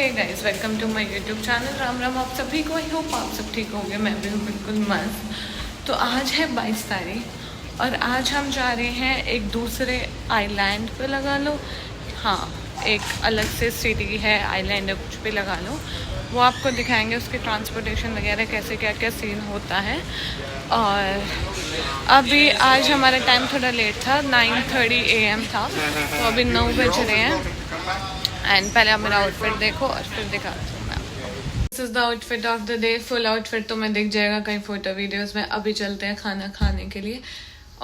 Hey guys, welcome to my YouTube channel. Ram Ram आप सभी को। आई होप आप सब ठीक होंगे। मैं भी हूँ बिल्कुल मस्त। तो आज है 22 तारीख और आज हम जा रहे हैं एक दूसरे आइलैंड पे, लगा लो। हाँ, एक अलग से सिटी है, आइलैंड कुछ पे लगा लो। वो आपको दिखाएंगे उसके ट्रांसपोर्टेशन वगैरह कैसे क्या क्या सीन होता है। और अभी आज हमारा टाइम थोड़ा लेट था, 9:30 AM था, तो अभी 9 बज रहे हैं। एंड पहले आप मेरा आउटफिट देखो और फिर दिखाती हूँ मैं आपको। This is the outfit of the day. Full outfit तो मैं दिख जाएगा कहीं फोटो वीडियोस में। अभी चलते हैं खाना खाने के लिए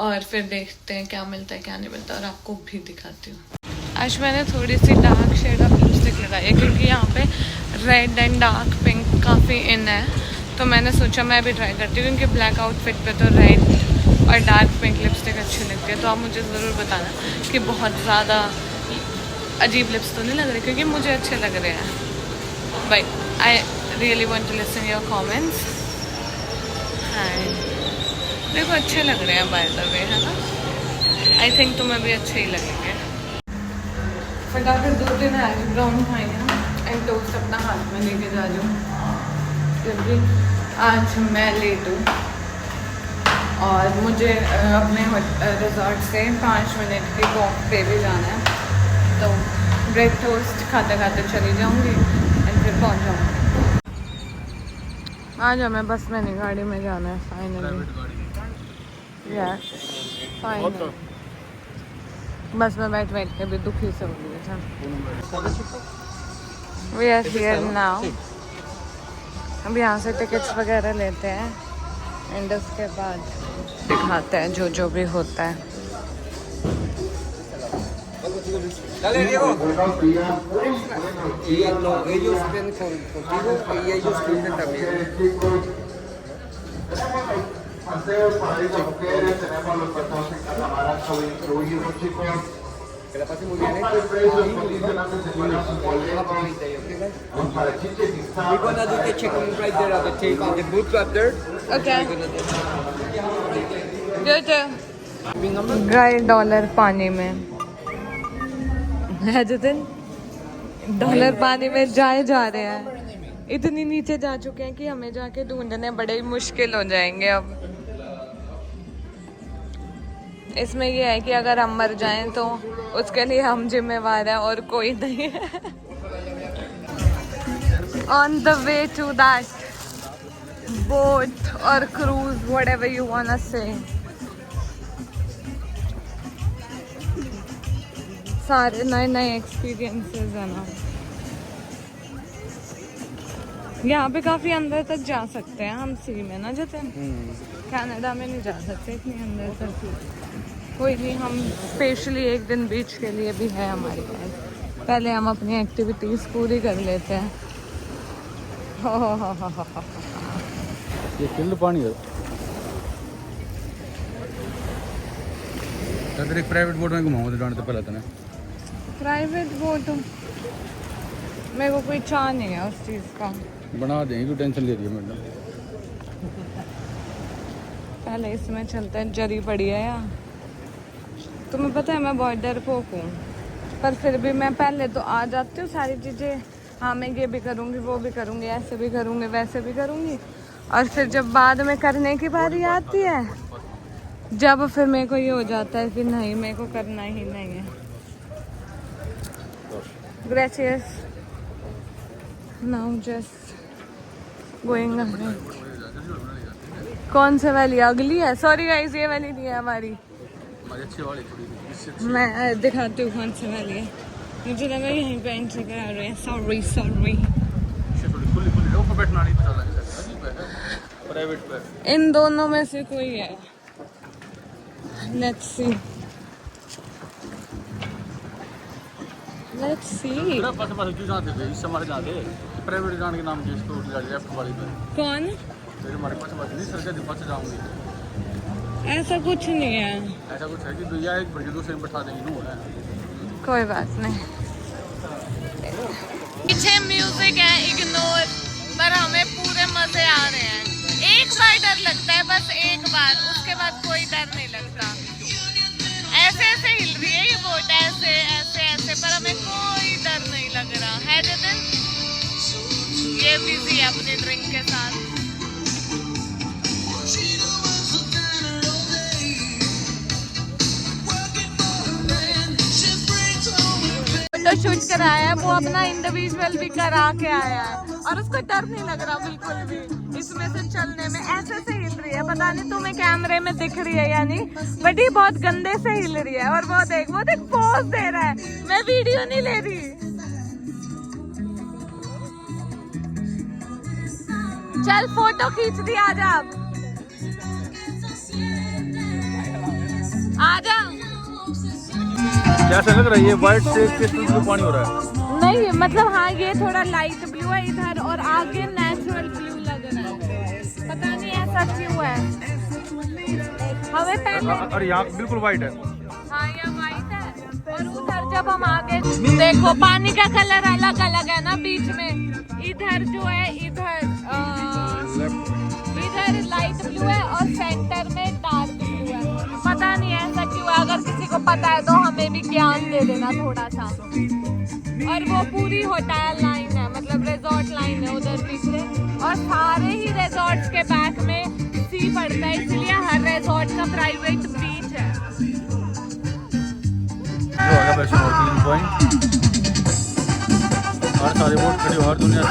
और फिर देखते हैं क्या मिलता है क्या नहीं मिलता, और आपको भी दिखाती हूँ। आज मैंने थोड़ी सी डार्क शेड ऑफ लिपस्टिक लगाई है क्योंकि यहाँ पे रेड एंड डार्क पिंक काफ़ी इन है, तो मैंने सोचा मैं भी ट्राई करती हूँ क्योंकि ब्लैक आउटफिट पे तो रेड और डार्क पिंक लिपस्टिक अच्छी लगती है। तो आप मुझे ज़रूर बताना कि बहुत ज़्यादा अजीब लिप्स तो नहीं लग रहे, क्योंकि मुझे अच्छे लग रहे हैं। But I really want to listen your comments. And देखो अच्छे लग रहे हैं बाय द वे, है ना। आई थिंक तुम्हें भी अच्छे ही लगेंगे। फटाफट 2-3 हैश ब्राउन खाएंगे एंड टोस्ट अपना हाथ में लेके जा रही हूँ क्योंकि आज मैं लेट हूँ और मुझे अपने रिजॉर्ट से 5 मिनट की वॉक पे भी जाना है। तो ब्रेड टोस्ट खाते खाते चली जाऊंगी एंड फिर पहुंच जाऊंगी। आज हमें बस में नहीं, गाड़ी में जाना है फाइनली। यस, फाइनली बस में बैठ के भी दुखी से हो गई है। We are here now. अब यहाँ से टिकट्स वगैरह लेते हैं एंड उसके बाद दिखाते हैं जो भी होता है। Dale, Diego. Y ellos ven contigo y ellos vienen también. Paseos para ir a mujeres, tenemos los paseos en catamarán todo incluido, chicos. Que la pasen muy bien, Hay precios, coticen antes de pagar sus boletos. Los parachiches y We're gonna do the check-in right there at the table, the booth up there. Okay. We're gonna do $1 पानी में है जितिन, $1 पानी में जाए जा रहे हैं। इतनी नीचे जा चुके हैं कि हमें जाके ढूंढने बड़े ही मुश्किल हो जाएंगे अब। इसमें ये है कि अगर हम मर जाएं तो उसके लिए हम जिम्मेवार हैं और कोई नहीं है। On the way to that boat और cruise, whatever you want to say, सारे नए नए एक्सपीरियंसेस है ना। यहाँ पे काफी अंदर तक जा सकते हैं हम सी में ना, जैसे कनाडा में नहीं जा सकते इतनी अंदर तक। कोई नहीं, हम स्पेशली एक दिन बीच के लिए भी है हमारे पास। पहले हम अपनी एक्टिविटीज पूरी कर लेते हैं। ये किल्ड पानी है। तो एक प्राइवेट बोट में घुमाऊंगा तो जाने तो पहले तो ना प्राइवेट बोट मेरे को कोई चाह नहीं है उस चीज़ का। बना देंगे, क्यों टेंशन ले रही है मैडम। पहले इसमें चलते हैं, जरी पड़ी है यार। तुम्हें पता है मैं बहुत डरपोक हूँ, पर फिर भी मैं पहले तो आ जाती हूँ सारी चीज़ें। हाँ, मैं ये भी करूँगी, वो भी करूँगी, ऐसे भी करूँगी, वैसे भी करूँगी, और फिर जब बाद में करने की बारी आती है, जब फिर मेरे को ये हो जाता है कि नहीं, मेरे को करना ही नहीं है। Gracias. Now just going ahead. कौन से वाली? अगली है। सॉरी गाइस, ये वाली नहीं है हमारी। मैं दिखाती हूँ कौन सी वाली है। मुझे लगा यहीं पे एंट्री करा रहे हैं। सॉरी इन दोनों में से कोई है। Let's see. प्राइवेट जाने के नाम की लेफ्ट वाली पे कौन? हमारे पास नहीं सर के पास जाऊंगी। ऐसा कुछ नहीं है। ऐसा कुछ है कि भैया एक बड़ी दूसरे में बैठा देंगे नू है। कोई बात नहीं। पीछे म्यूजिक है, इग्नोर, पर हमें पूरे मजे आ रहे हैं। एक बार डर लगता है, बस एक बार, उसके बाद कोई डर नहीं लगता। ऐसे ऐसे हिल रही है ये बोट, ऐसे ऐसे ऐसे, पर हमें कोई डर नहीं लग रहा है। जतिन ये बिजी है अपने ड्रिंक के साथ। फोटो शूट कराया है, वो अपना इंडिविजुअल भी करा के आया है और उसको डर नहीं लग रहा बिल्कुल भी इसमें से चलने में। ऐसे से हिल रही है, पता नहीं तुम्हें कैमरे में दिख रही है या नहीं, बट ये बहुत गंदे से हिल रही है। और वो देख पोज दे रहा है, मैं वीडियो नहीं ले रही। चल फोटो खींच दी, आजा अब आजा। कैसा लग रहा है ये व्हाइट से क्रिस्टल ब्लू पानी हो रहा है? नहीं मतलब हाँ ये थोड़ा लाइट ब्लू है इधर और आगे नेचुरल ब्लू लग रहा है, पता नहीं ऐसा क्यों है। हमें पहले और यहाँ बिल्कुल व्हाइट है। हाँ ये वाइट है और उधर जब हम आगे देखो पानी का कलर अलग अलग है ना बीच में। इधर जो है इधर लाइट ब्लू है और सेंटर में डार्क ब्लू है, पता नहीं ऐसा क्यों है। अगर किसी को पता है तो हमें भी ज्ञान दे देना थोड़ा सा। और वो पूरी होटल लाइन है, मतलब रिजॉर्ट लाइन है उधर पीछे, और सारे ही रिजॉर्ट्स के बैक में सी पड़ता है, इसलिए हर रिजॉर्ट का प्राइवेट बीच है। और सारे बोट खड़े हर दुनिया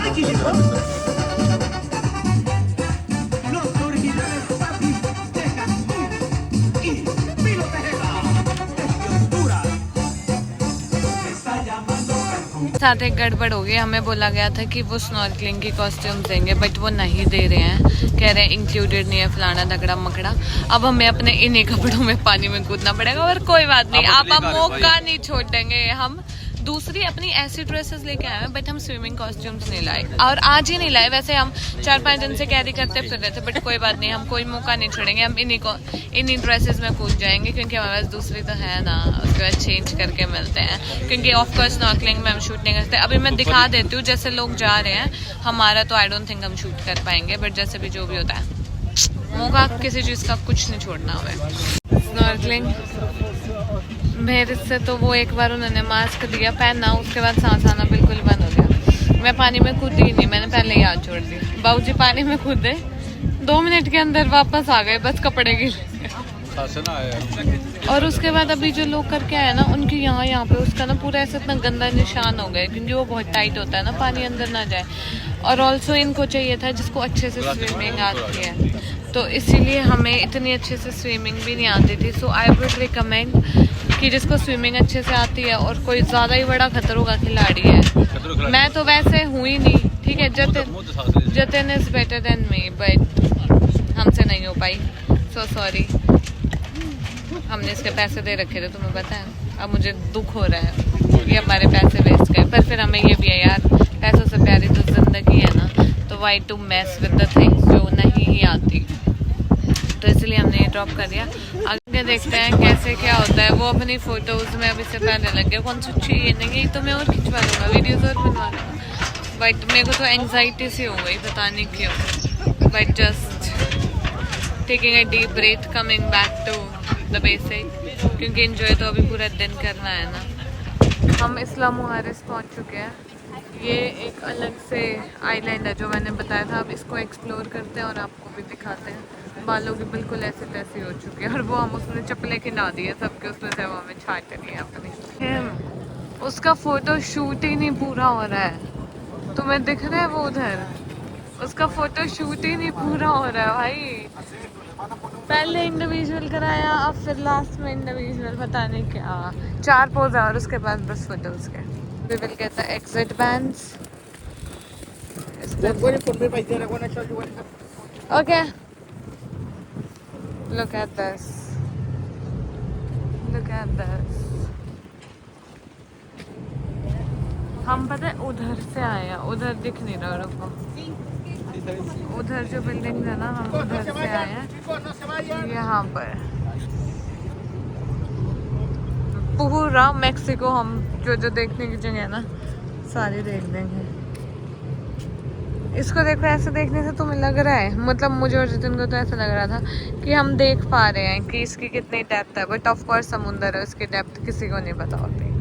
साथ एक गड़बड़ हो गई। हमें बोला गया था कि वो स्नॉर्कलिंग की कॉस्ट्यूम देंगे, बट वो नहीं दे रहे हैं, कह रहे हैं इंक्लूडेड नहीं है, फलाना दगड़ा मकड़ा। अब हमें अपने इन्हीं कपड़ों में पानी में कूदना पड़ेगा, और कोई बात नहीं, आप हम मौका नहीं छोड़ेंगे। हम दूसरी अपनी ऐसी ड्रेसेस लेके आए हैं, बट हम स्विमिंग कॉस्ट्यूम्स नहीं लाए, और आज ही नहीं लाए। वैसे हम 4-5 दिन से कैरी करते फिर रहे थे, बट कोई बात नहीं, हम कोई मौका नहीं छोड़ेंगे। हम इन्हीं ड्रेसेस में कूद जाएंगे, क्योंकि हमारे पास दूसरी तो है ना, उसके बाद चेंज करके मिलते हैं। क्योंकि ऑफकोर्स स्नॉर्कलिंग में हम शूट नहीं करते। अभी मैं दिखा देती हूँ, जैसे लोग जा रहे हैं, हमारा तो आई डोंट थिंक हम शूट कर पाएंगे, बट जैसे भी जो भी होता है, मौका किसी चीज़ का कुछ नहीं छोड़ना हमें। स्नॉर्कलिंग मेरे से तो वो एक बार उन्होंने मास्क दिया पहनना, उसके बाद सांस आना बिल्कुल बंद हो गया। मैं पानी में कूदी ही नहीं, मैंने पहले ही हाथ छोड़ दिया। बाबूजी पानी में कूदे, 2 मिनट के अंदर वापस आ गए, बस कपड़े गिले। और उसके बाद अभी जो लोग करके आए ना, उनके यहाँ पे उसका ना पूरा ऐसा इतना गंदा निशान हो गया, क्योंकि वो बहुत टाइट होता है ना, पानी अंदर ना जाए। और ऑल्सो इनको चाहिए था जिसको अच्छे से स्विमिंग आती है, तो इसीलिए हमें इतनी अच्छे से स्विमिंग भी नहीं आती थी। सो आई वुड रिकमेंड कि जिसको स्विमिंग अच्छे से आती है और कोई ज़्यादा ही बड़ा खतरों का खिलाड़ी है। मैं तो वैसे हुई नहीं, ठीक है, Jatin is better than me, but हमसे नहीं हो पाई, सो सॉरी। हमने इसके पैसे दे रखे थे, तुम्हें पता है। अब मुझे दुख हो रहा है कि हमारे पैसे वेस्ट गए, पर फिर हमें ये भी है यार, पैसों से प्यारी तो जिंदगी है ना, तो why to mess with the things जो नहीं ही आती। तो इसलिए हमने ये ड्रॉप कर दिया। आगे देखते हैं कैसे क्या होता है। वो अपनी फोटोज में अभी से पहले लग गया, कौन सी चाहिए नहीं तो मैं और खिंचवा लूँगा, वीडियोज और बनवा लूँगा। बट मेरे को तो एंग्जाइटी सी हो गई, पता नहीं क्यों। But just taking a deep breath, coming back to the basic, क्योंकि एंजॉय तो अभी पूरा दिन करना है ना। हम इस्ला मुहारिस पहुँच चुके हैं। ये एक अलग से आइलैंड है जो मैंने बताया था। अब इसको एक्सप्लोर करते हैं और आपको भी दिखाते हैं। बालों की बिल्कुल ऐसे तैसी हो चुकी है, और वो हम उसने चप्पलें खिला दी है सबके, उसमें से वो हमें छाट रही है अपनी। उसका फोटो शूट ही नहीं पूरा हो रहा है, तुम्हें दिख रहा है वो उधर, उसका फोटो शूट ही नहीं पूरा हो रहा है भाई। पहले इंडिविजुअल कराया, अब फिर लास्ट में इंडिविजुअल, पता नहीं क्या 4 पोज है, और उसके बाद बस फोटोज के। We will get the exit bands. Okay. Look at this. Look at this. हम पता है उधर से आए हैं, उधर दिख नहीं रहा, रुको, उधर जो बिल्डिंग है ना, हम उधर से आए हैं। यहाँ पर पूरा मेक्सिको हम जो देखने की जगह है ना, सारी देख देंगे। इसको देखो, ऐसे देखने से तुम्हें लग रहा है, मतलब मुझे और जितिन को तो ऐसा लग रहा था कि हम देख पा रहे हैं कि इसकी कितनी डेप्थ है, बट ऑफ कोर्स समुंदर है, उसकी डेप्थ किसी को नहीं पता होती।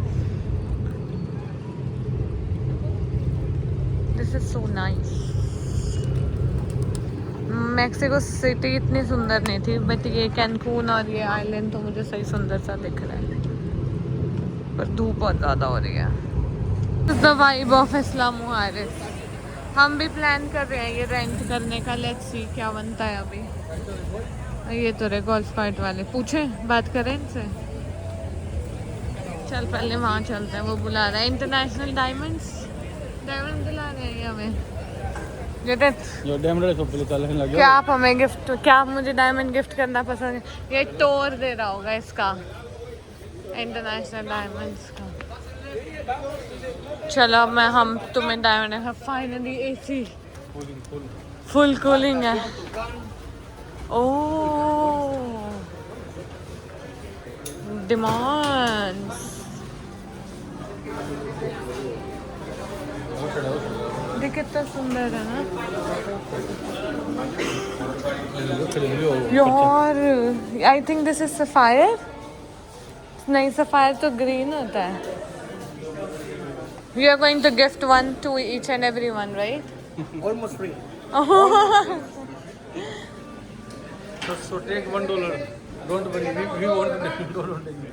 This this is so nice. Mexico city इतनी सुंदर नहीं थी, बट ये कैनकून और ये आइलैंड तो मुझे सही सुंदर सा दिख रहा है, पर धूप बहुत ज़्यादा हो रही है। The vibe of Isla Mujeres. हम भी प्लान कर रहे हैं ये रेंट करने का, लेट्स सी क्या बनता है अभी। ये तो रहे गोल्फ कार्ट वाले, पूछें बात करें इनसे। चल पहले वहाँ चलते हैं, वो बुला रहा है। इंटरनेशनल डायमंड बुला रहे हैं ये हमें। जो डायमंड शॉप पे चलने लगे। क्या आप हमें गिफ्ट, क्या आप मुझे डायमंड गिफ्ट करना पसंद है? ये टोर दे रहा होगा इसका, इंटरनेशनल डायमंड्स का। चलो अब हम तुम्हें diamond, finally AC full cooling है। ओह डिमांड्स, देख कितना सुंदर है ना यार। I think this is sapphire. नहीं, सफायर तो ग्रीन होता है। We are going to gift one to each and every one, right? Almost free. So take $1. Don't worry, we won't take.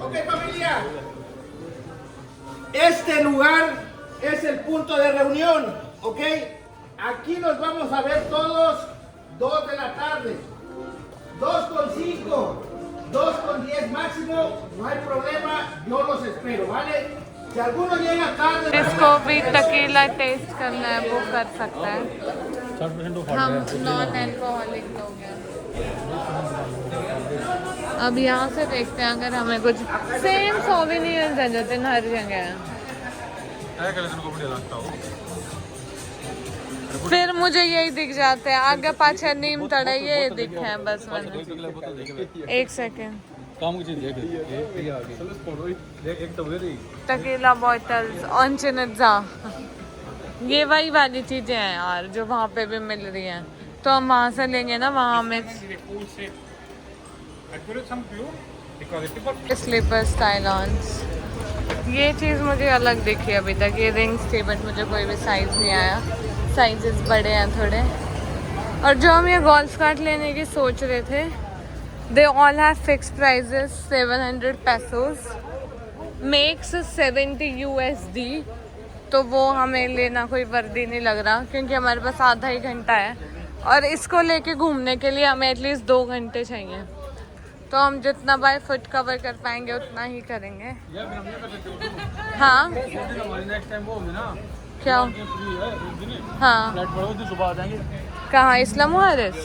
Ok, familia. Este lugar es el punto de reunión, ¿ok? Aquí nos vamos a ver todos 2 de la tarde. 2:05, 2:10 máximo, no hay problema, yo los espero, ¿vale? Si alguno llega tarde... जिसको भी tequila test करना है वो कर सकता है। 60% of हम non alcoholic लोग हैं। अब यहाँ से देखते हैं अगर हमें कुछ सेम सोवेनियर्स हैं जतिन हर जगह है। फिर मुझे यही दिख जाते हैं, आगे पाछे नीम तड़े ये दिखे हैं बस मैंने। एक सेकेंड, काम की चीज देख एक तो वेरी टकीला बॉटल्स ऑनचिनजा, ये वही वाली चीजें हैं यार जो वहाँ पे भी मिल रही हैं, तो हम वहाँ से लेंगे ना। वहाँ हमें स्लीपर स्टाइल ऑन्स, ये चीज़ मुझे अलग दिखी अभी तक। ये रिंग्स थी बट मुझे कोई भी साइज नहीं आया, साइजेस बड़े हैं थोड़े। और जो हम ये गोल्फ कार्ट लेने की सोच रहे थे, they all have fix prices. 700 pesos makes 70 USD, तो वो हमें लेना कोई वर्दी नहीं लग रहा, क्योंकि हमारे पास आधा ही घंटा है और इसको लेके घूमने के लिए हमें एटलीस्ट 2 घंटे चाहिए। तो हम जितना बाय फुट कवर कर पाएंगे उतना ही करेंगे। हाँ नेक्स्ट टाइम वो होगी ना, क्या? हाँ फ्लाइट पड़ो तो सुबह आ जाएंगे। कहाँ? Isla Mujeres.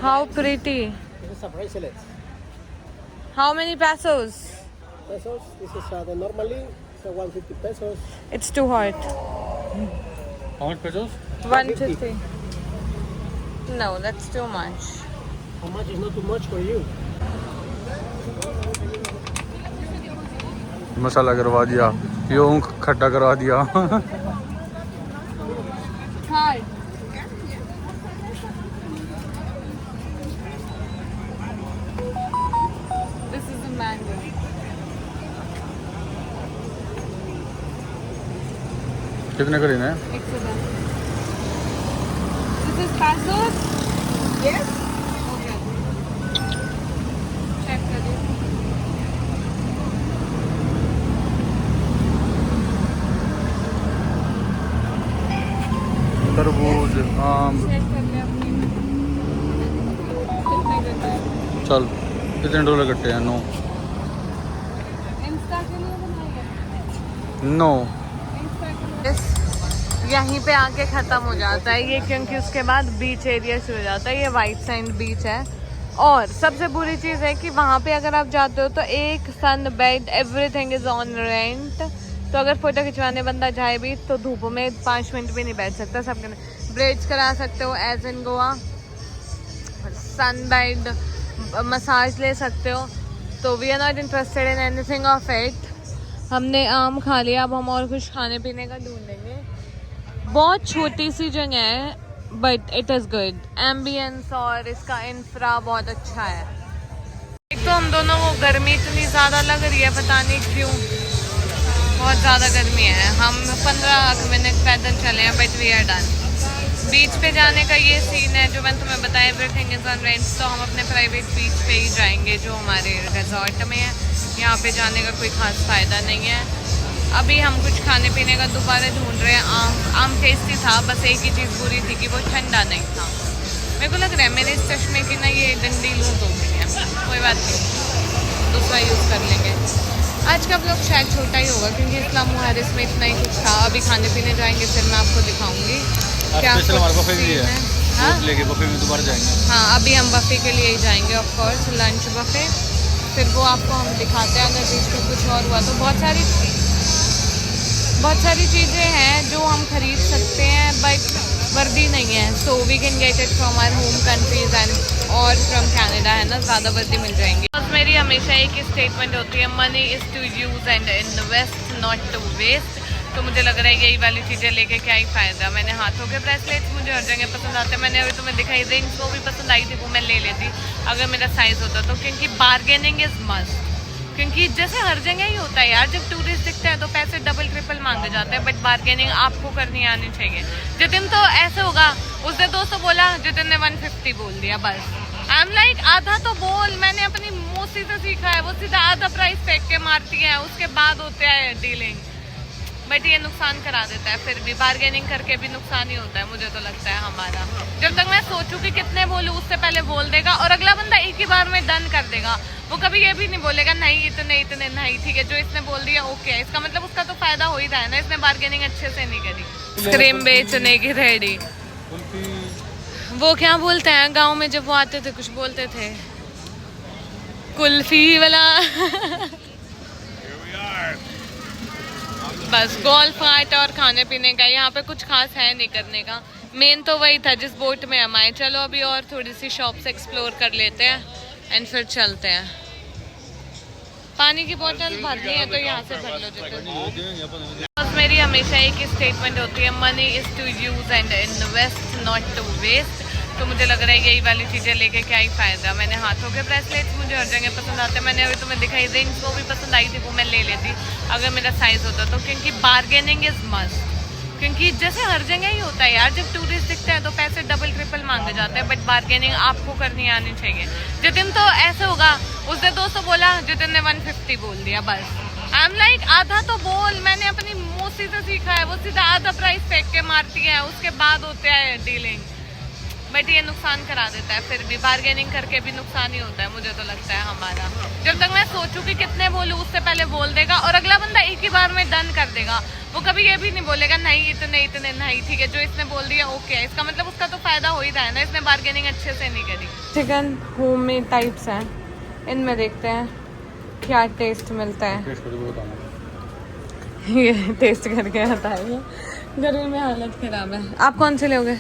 How pretty. This is a bracelet. How many pesos? Pesos. This is the normally so 150 pesos. It's too hot. How much pesos? 150. No, that's too much. How much is not too much for you? मसाला करवा दिया, यूं खट्टा करवा दिया। Hi. This is a mango. कितने का लेना है? 110. This is pesos? Yes. Okay. Check करिए। तरबूज, आम। चेक कर ले अपनी कितने घंटे। चल कितने डॉलर कट्टे हैं? 9 इंस्टा के लिए बनाइए। 9। यहीं पे आके ख़त्म हो जाता है ये, क्योंकि उसके बाद बीच एरिया शुरू हो जाता है। ये वाइट सैंड बीच है। और सबसे बुरी चीज़ है कि वहाँ पे अगर आप जाते हो तो एक sun bed, everything is on rent. तो अगर फ़ोटो खिंचवाने बंदा जाए भी तो धूप में 5 मिनट भी नहीं बैठ सकता। सब ब्रेड्स करा सकते हो as in Goa, sun bed, massage ले सकते हो। तो we are not interested in anything of it. हमने आम खा लिया, अब हम और कुछ खाने पीने का ढूंढेंगे। बहुत छोटी सी जगह है but it is good. Ambience और इसका इंफ्रा बहुत अच्छा है। एक तो हम दोनों को गर्मी इतनी ज़्यादा लग रही है, पता नहीं क्यों, बहुत ज़्यादा गर्मी है। हम 15 मिनट पैदल चले हैं बट वी आर डन। बीच पे जाने का ये सीन है जो मैंने तुम्हें बताया, एवरीथिंग इज़ ऑन रेंट। तो हम अपने प्राइवेट बीच पे ही जाएंगे जो हमारे रिजॉर्ट में है। यहाँ पे जाने का कोई ख़ास फ़ायदा नहीं है। अभी हम कुछ खाने पीने का दोबारा ढूंढ रहे हैं। आम टेस्टी था, बस एक ही चीज़ बुरी थी कि वो ठंडा नहीं था। मेरे को लग रहा है मेरे इस चश्मे की ना ये डंडी लूज हो गई है। कोई बात नहीं, दूसरा यूज़ कर लेंगे। आज का ब्लॉग शायद छोटा ही होगा क्योंकि इस्लाम मुहारिस में इतना ही कुछ था। अभी खाने पीने जाएंगे फिर मैं आपको दिखाऊंगी क्या हाँ लेके बफे में दोबारा जाएंगे। हाँ अभी हम बफे के लिए ही जाएंगे ऑफ कोर्स, लंच बफे। फिर वो आपको हम दिखाते हैं। अगर बीच में कुछ और हुआ तो बहुत सारी चीज़ें हैं जो हम खरीद सकते हैं बट वर्दी नहीं है। So we can get it from our home countries and और फ्रॉम कनाडा, है ना, ज़्यादा वर्दी मिल जाएंगी। बस मेरी हमेशा एक ही स्टेटमेंट होती है, money is to use and invest not to waste. तो मुझे लग रहा है यही वाली चीज़ें लेके क्या ही फ़ायदा। मैंने हाथों के ब्रेसलेट्स मुझे हर जगह पसंद आते हैं। मैंने अभी तुम्हें दिखाई, रिंग्स वो भी पसंद आई थी, वो मैं ले लेती अगर मेरा साइज़ होता तो, क्योंकि बार्गेनिंग इज़ मस्ट। क्योंकि जैसे हर जगह ही होता है यार, जब टूरिस्ट दिखते हैं तो पैसे डबल ट्रिपल मांगे जाते हैं, बट बार्गेनिंग आपको करनी आनी चाहिए। जितिन तो ऐसे होगा, उसने 200 बोला, जितिन ने 150 बोल दिया बस। आई एम लाइक आधा तो बोल। मैंने अपनी मौसी से सीखा है, वो सीधा आधा प्राइस फेंक के मारती है, उसके बाद होता है डीलिंग। बट ये नुकसान करा देता है। फिर भी बार्गेनिंग करके भी नुकसान ही होता है, मुझे तो लगता है हमारा। जब तक मैं सोचूं कि कितने बोलूं उससे पहले बोल देगा और अगला बंदा एक ही बार में डन कर देगा। वो कभी ये भी नहीं बोलेगा नहीं इतने नहीं, ठीक है जो इसने बोल दिया ओके है, इसका मतलब उसका तो फायदा हो ही रहा है ना, इसने बार्गेनिंग अच्छे से नहीं करी। क्रीम बेचने की रेडी। वो क्या बोलते हैं गाँव में जब वो आते थे कुछ बोलते थे, कुल्फी वाला। बस गोल्फ आर्ट और खाने पीने का, यहाँ पे कुछ खास है नहीं करने का। मेन तो वही था जिस बोट में हम आए। चलो अभी और थोड़ी सी शॉप्स एक्सप्लोर कर लेते हैं एंड फिर चलते हैं। पानी की बोतल भरनी है तो यहाँ से भर लो जितना। बस मेरी हमेशा एक ही स्टेटमेंट होती है, money is to use and invest not to waste. तो मुझे लग रहा है यही वाली चीज़ें लेके क्या ही फ़ायदा। मैंने हाथों के ब्रेसलेट्स मुझे हर जगह पसंद आते हैं। मैंने अभी तुम्हें दिखाई, रिंग्स वो भी पसंद आई थी, वो मैं ले लेती अगर मेरा साइज़ होता तो, क्योंकि बार्गेनिंग इज़ मस्ट। क्योंकि जैसे हर जगह ही होता है यार, जब टूरिस्ट दिखते हैं तो पैसे डबल ट्रिपल मांगे जाते हैं, बट बार्गेनिंग आपको करनी आनी चाहिए। जितिन तो ऐसे होगा, उसने 200 बोला, जितिन ने 150 बोल दिया बस। आई एम लाइक आधा तो बोल। मैंने अपनी मौसी से सीखा है, वो सीधा आधा प्राइस फेंक के मारती है, उसके बाद होता है डीलिंग। बट ये नुकसान करा देता है। फिर भी बार्गेनिंग करके भी नुकसान ही होता है, मुझे तो लगता है हमारा। जब तक मैं सोचूं कि कितने बोलूं उससे पहले बोल देगा और अगला बंदा एक ही बार में डन कर देगा। वो कभी ये भी नहीं बोलेगा नहीं इतने नहीं, ठीक है जो इसने बोल दिया ओके है, इसका मतलब उसका तो फायदा हो ही रहा है ना, इसने बार्गेनिंग अच्छे से नहीं करी। चिकन होममेड टाइप्स हैं, इनमें देखते हैं क्या टेस्ट मिलता है। ये टेस्ट करके आता है, ये गर्मी में हालत खराब है। आप कौन से लोगे?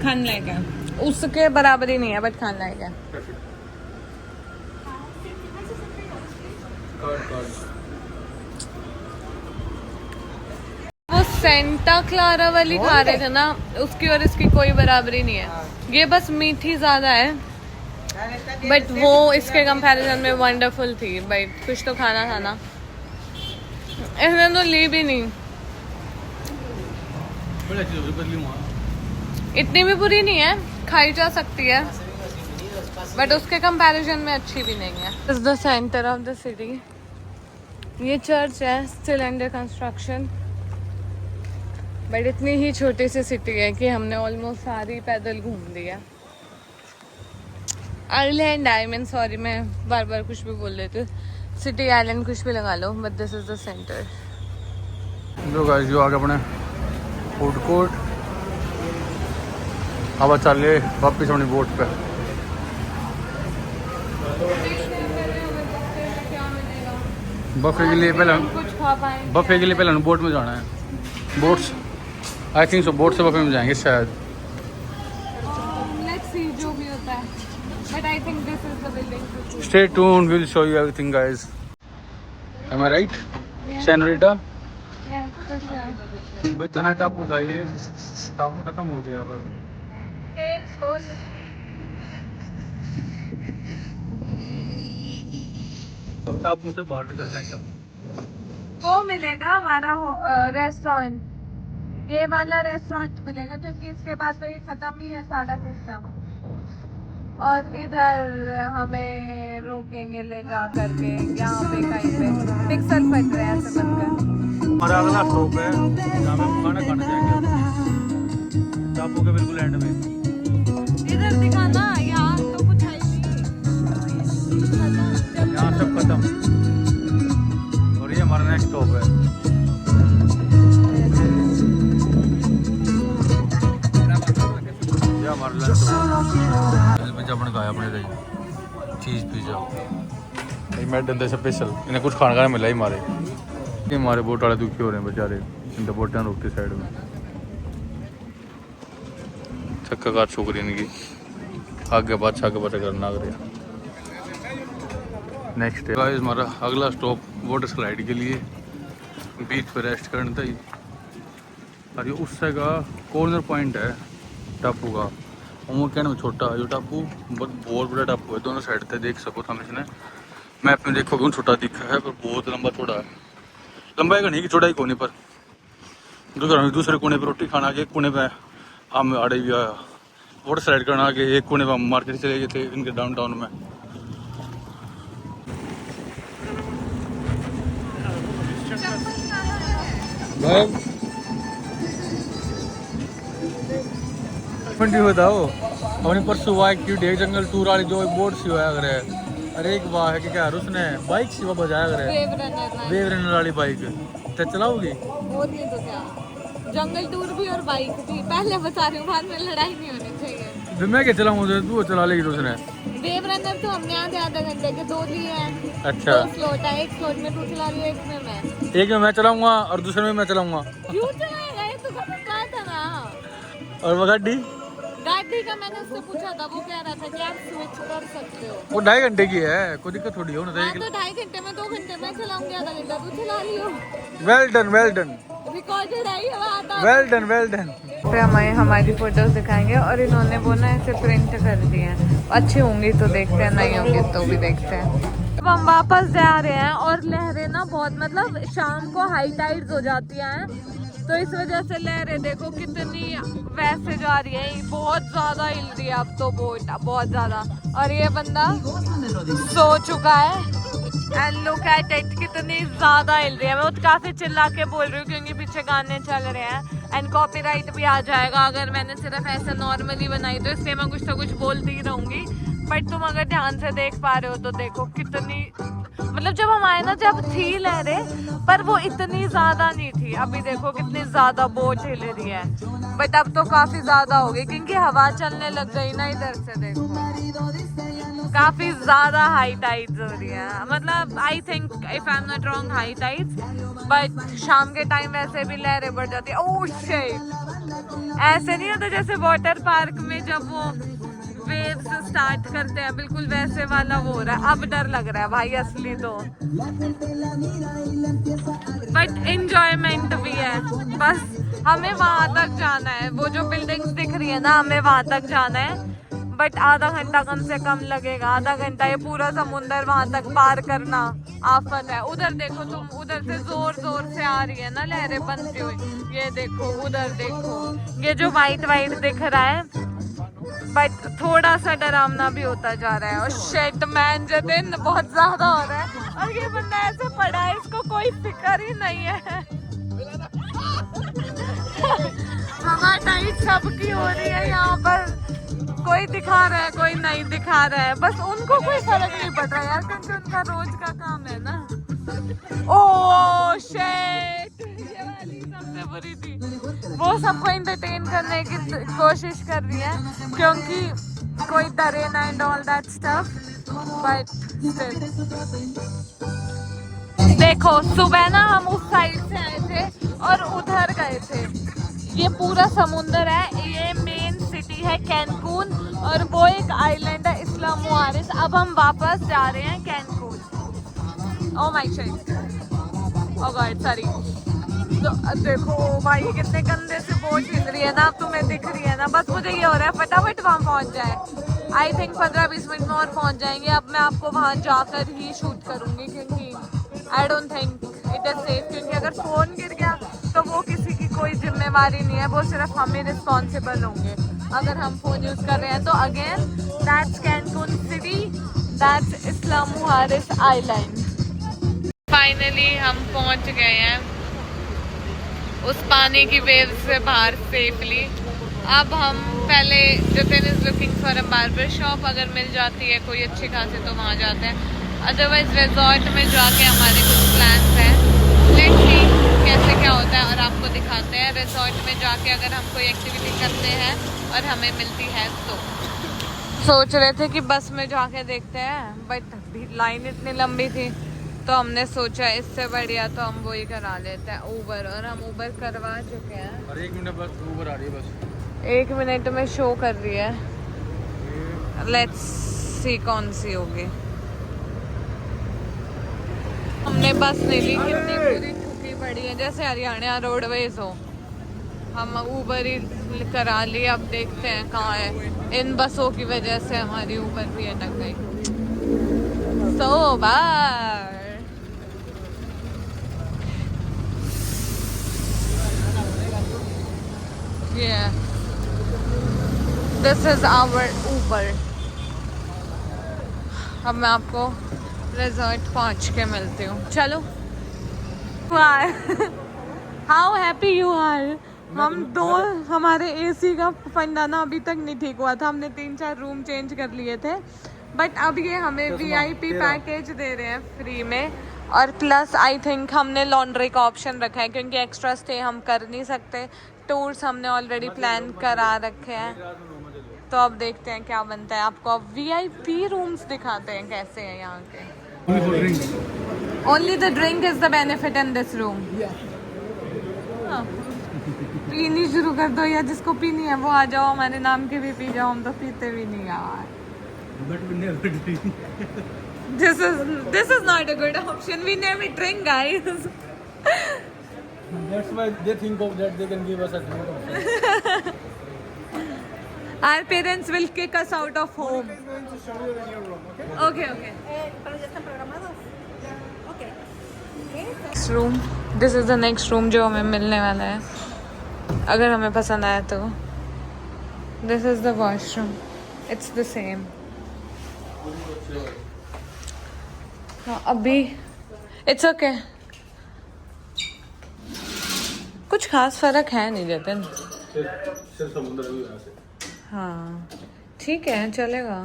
खान लायक है, उसके बराबर ही नहीं है बट खान लायक है। वो सेंटा क्लारा वाली खा रहे थे ना, उसकी और इसकी कोई बराबरी नहीं है। ये बस मीठी ज्यादा है बट वो इसके कंपैरिजन में वंडरफुल थी। भाई कुछ तो खाना था ना, इसने तो ली भी नहीं। इतनी भी बुरी नहीं है, खाई जा सकती है बट उसके कंपैरिजन में अच्छी भी नहीं है। It's the centre of the city. ये चर्च है, स्टिल अंडर कंस्ट्रक्शन, बट इतनी ही छोटी सी सिटी है कि हमने ऑलमोस्ट सारी पैदल घूम ली है। आइलैंड, आई मीन सॉरी, मैं बार बार कुछ भी बोल देती हूँ। सिटी आइलैंड कुछ भी लगा लो, but this is the centre. जो गाइस जो आगे अपने फूड कोर्ट, अब चले वापिस अपनी बोट पे। बफे के लिए पहले बोट में जाना है। Boats I think so, boat से बफे में जाएंगे शायद। लेट्स सी जो भी होता है, but I think this is the building. Stay tuned, we'll show you everything guys. Am I right? Senorita? Yeah, for sure. इतना टापू था ये, टापू खत्म हो गया अब। It's good. टापू से बाहर निकल जाएंगे। वो मिलेगा हमारा रेस्टोरेंट, ये वाला रेस्टोरेंट मिलेगा क्योंकि इसके बाद तो ये खत्म ही है सारा सिस्टम। और इधर हमें रोकेंगे ले जा करके यहाँ पे कहीं पे पिक्सल फट रहे हैं ऐसे बनकर। हमारा अगला स्टॉप है जहाँ पे खाना खाने जाएंगे टापू के बिल्कुल एंड में। इधर दिखाना, यहाँ तो कुछ है ही नहीं, यहाँ सब खत्म और ये हमारा नेक्स्ट स्टॉप है। ये हमारा लंच अपन खाया अपने चीज़ पिज़्ज़ा मैं डंदे स्पेशल इन्हें कुछ खाने का मिला ही मारे। ये हमारे बोट वाले दुखी हो रहे हैं बेचारे, इन बोटें रोकती साइड में चक्का का छोकरी इनकी आगे पाछा करना लग रहा। नेक्स्ट है हमारा अगला स्टॉप वाटर स्लाइड के लिए बीच पे रेस्ट करने था ही। और ये उससे का कॉर्नर पॉइंट है टापू का। वो कहने में छोटा है जो टापू बहुत बड़ा टापू है, दोनों साइड से देख सको हम इसने मैप में देखोगे छोटा दिखा है पर बहुत लंबा चौड़ा है। लंबाई का नहीं कि चौड़ाई कोने पर दूसरे कोने पर रोटी खाना, एक कोने पर हम आड़े भी आया वाटर स्लाइड करना, आगे एक कोने पर मार्केट चले गए थे इनके डाउनटाउन में। बताओ अपनी परसों वाइक की डेक जंगल टूर वाली जो बोर्ड सी होया करे, अरे एक वाह है कि क्या उसने बाइक सी बजाया करे वेव रनर वाली बाइक तो चलाओगी? और नहीं तो क्या, जंगल टूर भी और बाइक भी। पहले बता रही हूँ, बाद में लड़ाई नहीं होनी चाहिए। तो मैं क्या चलाऊँ, तू चला लेगी दूसरे। वेव रनर तो हमने आधे घंटे के 2 लिए हैं। अच्छा 2 स्लॉट है, एक स्लॉट में तू चला लियो, एक में मैं। एक में मैं चलाऊंगा और दूसरे में मैं चलाऊंगा। क्यों चलाएगा, ये तो गलत बात है ना। और वो गाड़ी का मैंने उससे पूछा था, वो कह रहा था कि आप स्विच कर सकते हो। वो 2.5 घंटे की है, कोई दिक्कत थोड़ी हो ना। हाँ, तो 2.5 घंटे में 2 घंटे में चलाऊंगी, आधा घंटा तू चला लियो। वेल डन रिकॉर्डेड है ये बात। Well done. पे हमारी फोटोज दिखाएंगे और इन्होंने वो ना ऐसे प्रिंट कर दिए हैं। अच्छी होंगी तो देखते हैं, नहीं होंगी तो भी देखते हैं। अब हम वापस जा रहे हैं और लहरें ना बहुत, मतलब शाम को हाई टाइड्स हो जाती हैं तो इस वजह से लहरें देखो कितनी वैसे जा रही है, बहुत ज्यादा हिल रही है अब तो बोट, बहुत ज्यादा। और ये बंदा सो चुका है एंड लुक एट इट, कितनी ज्यादा हिल रही है। मैं तो काफी चिल्ला के बोल रही हूँ क्योंकि पीछे गाने चल रहे हैं एंड कॉपीराइट भी आ जाएगा अगर मैंने सिर्फ ऐसे नॉर्मली बनाई, तो इसलिए मैं कुछ तो कुछ बोलती ही रहूंगी। बट तुम अगर ध्यान से देख पा रहे हो तो देखो कितनी, मतलब जब हम आए ना जब थी लहरें पर वो इतनी ज्यादा नहीं थी। अभी देखो कितनी ज्यादा बोट हिल रही है, बट अब तो काफी ज्यादा हो गई क्योंकि हवा चलने लग गई ना। इधर से देखो काफी ज्यादा हाई टाइड्स हो रही है, मतलब I think if I am not wrong high tides. But शाम के टाइम वैसे भी लहरें बढ़ जाती है। ओह शिट, ऐसे नहीं होता जैसे वाटर पार्क में जब वो वेव्स स्टार्ट करते हैं, बिल्कुल वैसे वाला वो हो रहा है। अब डर लग रहा है भाई असली तो, बट एंजॉयमेंट भी है। बस हमें वहां तक जाना है, वो जो बिल्डिंग्स दिख रही है ना हमें वहां तक जाना है। बट आधा घंटा कम से कम लगेगा, आधा घंटा ये पूरा समुंदर वहां तक पार करना आफत है। उधर देखो तुम, उधर से जोर जोर से आ रही है ना लहरें बनती हुई। ये देखो उधर देखो, ये जो वाइट वाइट दिख रहा है, बट थोड़ा सा डरावना भी होता जा रहा है। और शिट मैन जतिन बहुत ज्यादा हो रहा है और ये बंदा ऐसे पड़ा है, इसको कोई फिक्र ही नहीं है। हवा टाइट सबकी हो रही है यहाँ पर, कोई दिखा रहा है कोई नहीं दिखा रहा है, बस उनको कोई फर्क नहीं पड़ रहा यार क्योंकि उनका रोज का काम है ना। ओह शिट, ये वाली सबसे बुरी थी। वो सबको एंटरटेन करने की कोशिश कर रही है क्योंकि कोई डरे ना and all that stuff, but देखो सुबह ना हम उस साइड से आए थे और उधर गए थे। ये पूरा समुंदर है, ये मेन सिटी है कैनकून और वो एक आइलैंड है इस्ला मुआरिस। अब हम वापस जा रहे हैं Cancun. Oh my shit, oh god sorry. तो देखो भाई कितने गंदे से बोट हिल रही है ना, अब तुम्हें दिख रही है ना। बस मुझे ये हो रहा है फटाफट वहाँ पहुँच जाए। आई थिंक 15-20 मिनट में और पहुंच जाएंगे। अब मैं आपको वहां जाकर ही शूट करूंगी क्योंकि I don't think it is safe, क्योंकि अगर फ़ोन गिर गया तो वो किसी की कोई जिम्मेवारी नहीं है, वो सिर्फ हम ही रिस्पॉन्सिबल होंगे अगर हम फ़ोन यूज़ कर रहे हैं। तो again that's Cancun city, that's Isla Mujeres island. Finally हम पहुंच गए हैं उस पानी की वेव से बाहर सेफली। अब हम पहले Jatin is looking for a barber shop, अगर मिल जाती है कोई अच्छी खासी तो वहाँ जाते हैं, अदरवाइज रिजॉर्ट में जाके हमारे कुछ प्लान्स हैं। लेट्स सी कैसे क्या होता है और आपको दिखाते हैं। रिजॉर्ट में जाके अगर हम कोई एक्टिविटी करते हैं और हमें मिलती है तो सोच रहे थे कि बस में जाके देखते हैं, बट लाइन इतनी लंबी थी तो हमने सोचा इससे बढ़िया तो हम वही करा लेते हैं ऊबर, और हम ऊबर करवा चुके हैं। और 1 मिनट बस ऊबर आ रही है, बस 1 मिनट में शो कर रही है। लेट्स सी कौन सी होगी। हमने बस नहीं ली, कितनी पूरी ठुकी पड़ी है जैसे हरियाणा रोडवेज हो। हम ऊबर ही करा लिए, अब देखते हैं कहाँ है। इन बसों की वजह से हमारी ऊबर भी अटक गई। सो बार Yeah. This is our Uber. अब मैं आपको रिजॉर्ट पहुंच के मिलती हूँ। चलो। How happy you are? हम दो, हमारे एसी का फंडा ना अभी तक नहीं ठीक हुआ था। हमने 3-4 रूम चेंज कर लिए थे, बट अब ये हमें VIP पैकेज दे रहे हैं फ्री में, और प्लस आई थिंक हमने लॉन्ड्री का ऑप्शन रखा है क्योंकि एक्स्ट्रा स्टे हम कर नहीं सकते। टूर्स हमने ऑलरेडी प्लान करा रखे हैं, तो अब देखते हैं क्या बनता है। आपको अब VIP रूम्स दिखाते हैं कैसे हैं यहाँ के। Only the drink is the benefit in this room. पीनी शुरू कर दो, या जिसको पीनी है वो आ जाओ, हमारे नाम के भी पी जाओ, हम तो पीते भी नहीं यार। This is not a good option. We never drink, guys. That's why they think of that they can give us a drink option. Our parents will kick us out of home. Okay. Next room. This is the next room जो हमें मिलने वाला है, अगर हमें पसंद आया तो। This is the washroom. It's the same. हाँ, अभी It's okay. कुछ खास फर्क है नहीं जतिन। सिर्फ समुद्र भी यहाँ से। हाँ ठीक है, चलेगा।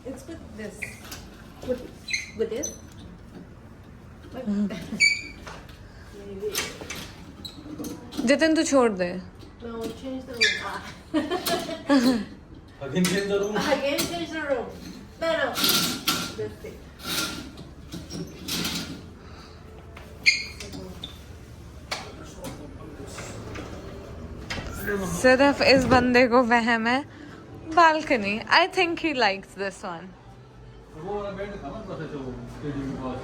It's with this. With this? Jatin तू छोड़ दे। No, change the room. Again change the room. Again, change the room. No. That's it. सिर्फ इस बंदे को वहम है balcony. I think he likes this one. वो वाला बेड था ना पास से, वो स्टेडियम के पास।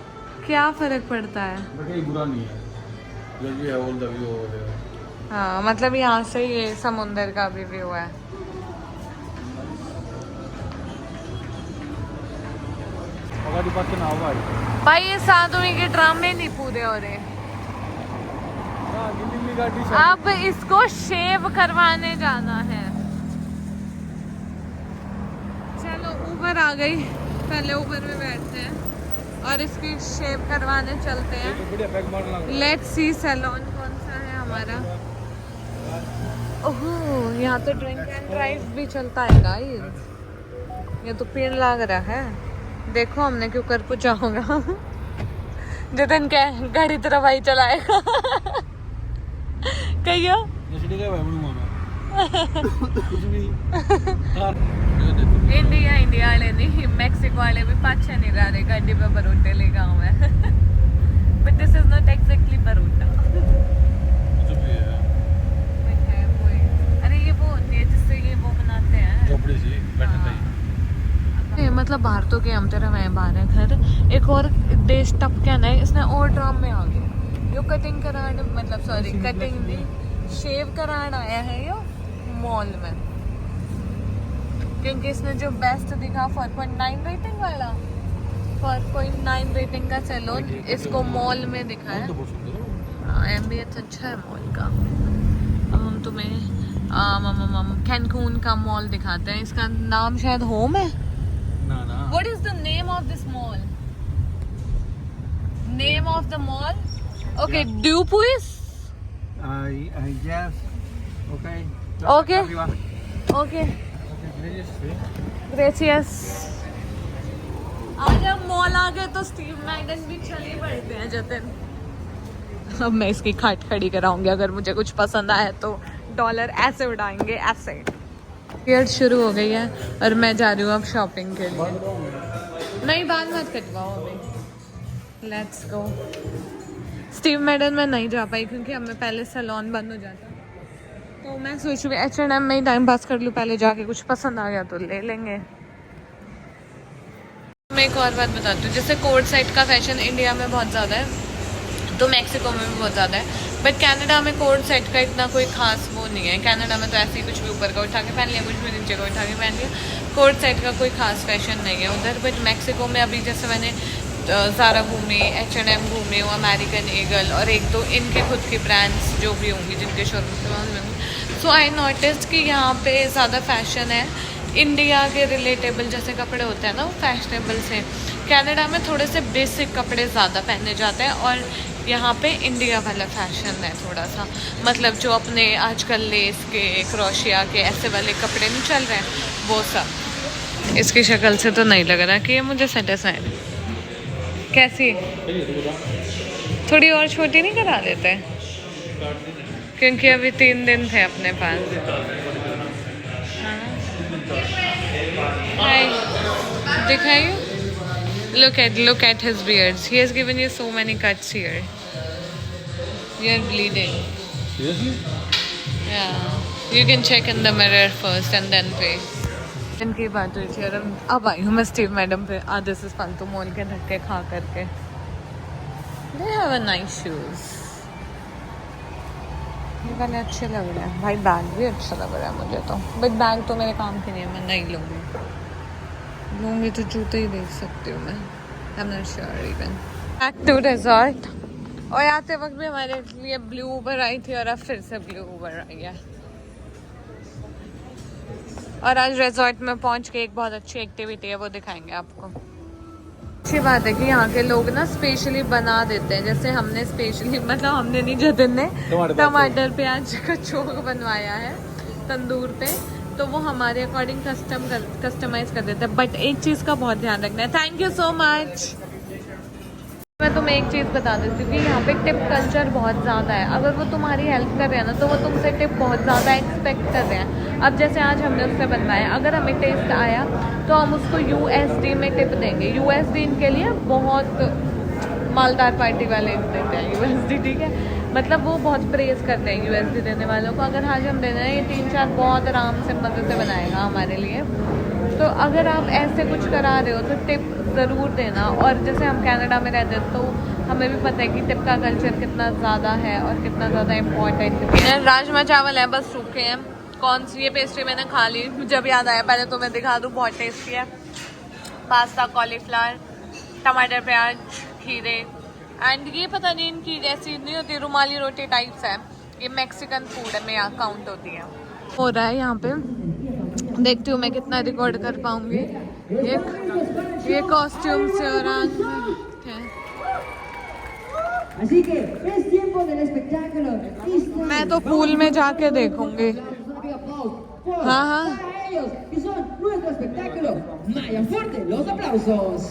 क्या फर्क पड़ता है? बट ये बुरा नहीं है, जो भी है ऑल द व्यू ओवर है। हाँ, मतलब यहाँ से ये समुंदर का भी व्यू है। भाई ये साधुई के ड्रामे नहीं पूरे हो रहे। अब इसको शेव करवाने जाना है। चलो ऊबर आ गई, पहले ऊबर में बैठते हैं और इसकी शेव करवाने चलते हैं। लेट्स सी सैलून कौन सा है हमारा। ओह, यहाँ तो ड्रिंक एंड ड्राइव भी चलता है गाइस। ये तो पेड़ लग रहा है। देखो हमने क्यों कर पूछा होगा। जतिन क्या गाड़ी तरफ आई चलाएगा। कहियो इंडिया वाले नहीं, मैक्सिको वाले भी पाछे नहीं रह रहे गाड़ी पे बरोटे लेके आऊं मैं। But this is not exactly Barota. अरे ये वो होती है जिससे ये वो बनाते हैं झोपड़ी सी बैठने का। मतलब बाहर तो गए हम तेरा मैं बाहर है घर। एक और देश टप क्या ना इसने और ड्राम में आ गया। यो कटिंग कराने, मतलब सॉरी कटिंग नहीं, शेव कराने आया है यो मॉल में। क्योंकि इसने जो बेस्ट दिखा 4.9 रेटिंग वाला 4.9 रेटिंग का सैलून इसको मॉल में दिखा है। एम्बियंस अच्छा है मॉल का। अब हम तुम्हें कैनकून का मॉल दिखाते हैं। इसका नाम शायद होम है। What is the name of this mall? Name of the mall? Okay, Dupuis? Yes. Okay. Okay. Okay. Gracias. आज हम मॉल आ गए तो स्टीव मैडन भी चले पड़ते हैं जतिन। अब मैं इसकी खाट खड़ी कराऊंगी, अगर मुझे कुछ पसंद आया तो डॉलर ऐसे उड़ाएंगे ऐसे। पीरियड शुरू हो गई है और मैं जा रही हूँ अब शॉपिंग के लिए। नहीं बाल मत कटवाओ अभी। Let's go. स्टीव मैडन में नहीं जा पाई क्योंकि हमें पहले सैलून बंद हो जाता, तो मैं सोच रही हूँ H&M में ही टाइम पास कर लूँ। पहले जाके कुछ पसंद आ गया तो ले लेंगे। मैं एक और बात बताती हूँ, जैसे कोट सेट का फैशन इंडिया में बहुत ज़्यादा है तो मैक्सिको में भी बहुत ज़्यादा है, बट कनाडा में कोट सेट का इतना कोई खास वो नहीं है। कनाडा में तो ऐसे ही कुछ भी ऊपर का उठा के पहन लिया, कुछ भी नीचे का उठा के पहन लिया। कोट सेट का कोई खास फैशन नहीं है उधर। बट मैक्सिको में अभी जैसे मैंने ज़ारा घूमी, H&M घूमी, अमेरिकन ईगल और एक दो इनके खुद की ब्रांड्स जो भी होंगी जिनके शोरूम में। सो आई नोटिस कि यहाँ पे ज़्यादा फैशन है इंडिया के रिलेटेबल जैसे कपड़े होते हैं ना, वो फैशनेबल से। कनाडा में थोड़े से बेसिक कपड़े ज़्यादा पहने जाते हैं और यहाँ पे इंडिया वाला फैशन है थोड़ा सा, मतलब जो अपने आजकल लेस के, क्रोशिया के ऐसे वाले कपड़े नहीं चल रहे हैं वो सब। इसकी शक्ल से तो नहीं लग रहा कि ये मुझे सेटिस्फाइड। कैसी थोड़ी और छोटी नहीं करा लेते क्योंकि अभी 3 दिन थे अपने पास। हाय दिखाइए। Look at his beards. He has given you so many cuts here. You're bleeding. Seriously? Yeah. You can check in the mirror first and then pay. इनकी बात हुई थी और अब आई हूँ मैं स्टीव मैडम पे आधे से फालतू मॉल के धक्के खा करके। They have a nice shoes. ये वाले अच्छे लग रहे हैं भाई। बैग भी अच्छा लग रहा है मुझे तो, बट बैग तो मेरे काम के नहीं है, मैं नहीं लूँगी। लूँगी तो जूते ही देख सकती हूँ मैं। I'm not sure even. Back to resort. और आते वक्त भी हमारे लिए ब्लू उबर आई थी और अब फिर से ब्लू उबर आई है। और आज रिजॉर्ट में पहुंच के एक बहुत अच्छी एक्टिविटी है वो दिखाएंगे आपको। अच्छी बात है कि यहाँ के लोग ना स्पेशली बना देते हैं, जैसे हमने स्पेशली मतलब हमने नहीं, जतिन ने टमाटर प्याज का चोक बनवाया है तंदूर पे, तो वो हमारे अकॉर्डिंग कस्टमाइज कर देते हैं। बट एक चीज़ का बहुत ध्यान रखना है। Thank you so much. मैं तुम्हें एक चीज़ बता देती हूँ कि यहाँ पे टिप कल्चर बहुत ज़्यादा है। अगर वो तुम्हारी हेल्प कर रहे हैं ना तो वो तुमसे टिप बहुत ज़्यादा एक्सपेक्ट कर रहे हैं। अब जैसे आज हमने उससे बनवाया, अगर हमें टेस्ट आया तो हम उसको USD में टिप देंगे। USD इनके लिए बहुत मालदार पार्टी वाले देते हैं USD, ठीक है, मतलब वो बहुत प्रेज करते हैं USD देने वालों को। अगर आज हम देना है ये 3-4 बहुत आराम से मज़े से बनाएगा हमारे लिए। तो अगर आप ऐसे कुछ करा रहे हो तो टिप ज़रूर देना। और जैसे हम कनाडा में रहते हैं तो हमें भी पता है कि टिप का कल्चर कितना ज़्यादा है और कितना ज़्यादा इम्पोर्टेंट है। राजमा चावल है बस सूखे हैं। कौन सी ये पेस्ट्री मैंने खा ली, जब याद आया पहले तो मैं दिखा दूँ, बहुत टेस्टी है। पास्ता, कॉलीफ्लावर, टमाटर प्याज, खीरे एंड ये पता नहीं इनकी जैसी नहीं होती, रुमाली रोटी टाइप्स है। ये मैक्सिकन फूड है, में यहाँ काउंट होती है। हो रहा है यहाँ पे, देखती हूँ मैं कितना रिकॉर्ड कर पाऊंगी। ये कॉस्ट्यूम से और Así que es tiempo del espectáculo. मैं तो पूल में जाके देखूंगी। हाँ हाँ Para ellos, que son nuestro espectáculo. Maya fuerte, los aplausos.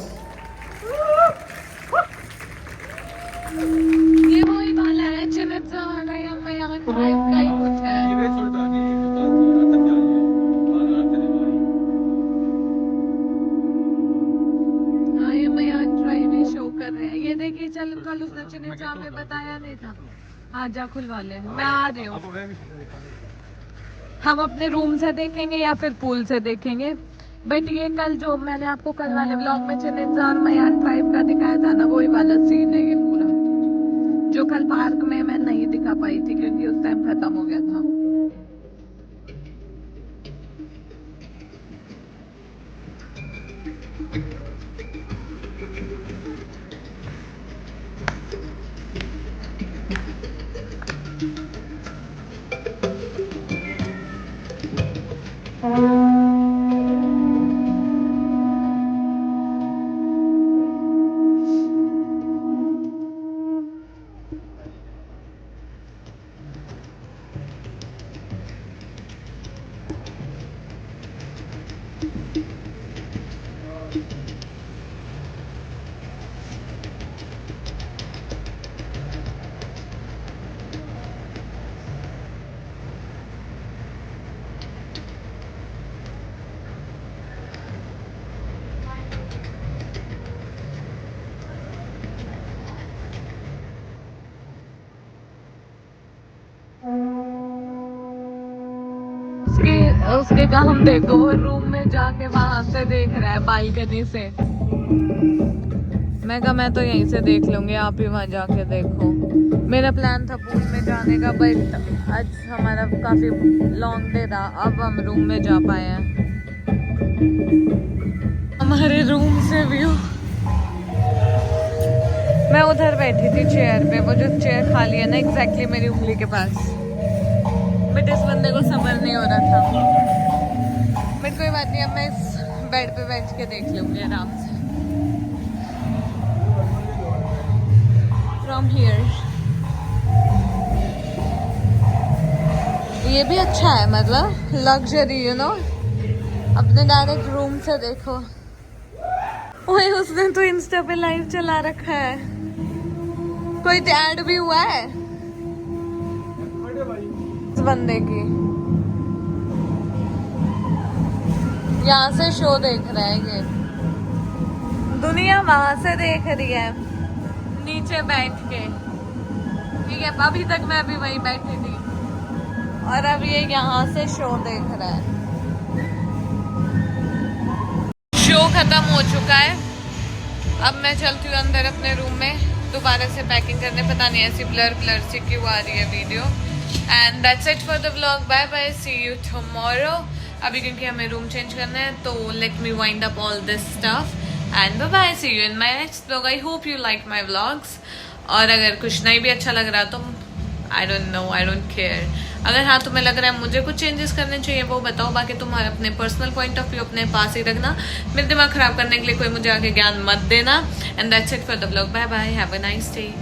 ये वही वाला है चलत सा वाला, यहाँ का ही कुछ है। हाँ ये मैं यहाँ ड्राइव शो कर रहे हैं। ये देखिए चल कल उसने चुने हमें बताया नहीं था। हाँ जा खुलवा ले, मैं आ रही हूँ। हम अपने रूम से देखेंगे या फिर पूल से देखेंगे। बट ये कल जो मैंने आपको कल वाले ब्लॉग में चिन्ह मयान ट्राइब का दिखाया था ना, वही वाला सीन है ये पूरा, जो कल पार्क में मैं नहीं दिखा पाई थी क्योंकि उस टाइम खत्म हो गया था। उसके काम देखो, रूम में जाके वहां से देख रहा है बालकनी से। मैं कहा मैं तो यहीं से देख लूंगी, आप ही वहां जाके देखो। मेरा प्लान था पूल में जाने का, बट आज हमारा काफी लॉन्ग डे था, अब हम रूम में जा पाए हैं। हमारे रूम से व्यू, मैं उधर बैठी थी चेयर पे, वो जो चेयर खाली है ना एग्जैक्टली मेरी उंगली के पास, बट इस बंदे को सबर नहीं हो रहा था। बट कोई बात नहीं, अब मैं इस बेड पे बैठ के देख लूंगी आराम से फ्रॉम हियर। ये भी अच्छा है, मतलब लग्जरी, यू नो, अपने डायरेक्ट रूम से देखो। ओए उसने तो इंस्टा पे लाइव चला रखा है, कोई ऐड भी हुआ है इस बंदे की। यहाँ से शो देख रहा है ये, दुनिया वहां से देख रही है नीचे बैठ के, ठीक है। अभी तक मैं अभी वहीं बैठी थी और अब ये यहाँ से शो देख रहा है। शो खत्म हो चुका है, अब मैं चलती हूँ अंदर अपने रूम में दोबारा से पैकिंग करने। पता नहीं ऐसी ब्लर ब्लर सी क्यों आ रही है video. And that's it for the vlog, bye bye, see you tomorrow. अभी क्योंकि हमें रूम चेंज करना है तो let me wind up all this stuff and bye bye, see you in my next vlog. I hope you like my vlogs, और अगर कुछ नहीं भी अच्छा लग रहा तो I don't know, I don't care. अगर हाँ तुम्हें लग रहा है मुझे कुछ चेंजेस करने चाहिए वो बताओ, बाकी तुम्हारे अपने पर्सनल पॉइंट ऑफ व्यू अपने पास ही रखना। मेरे दिमाग खराब करने के लिए कोई मुझे आगे ज्ञान मत देना। And that's it for the vlog, bye bye, have a nice day.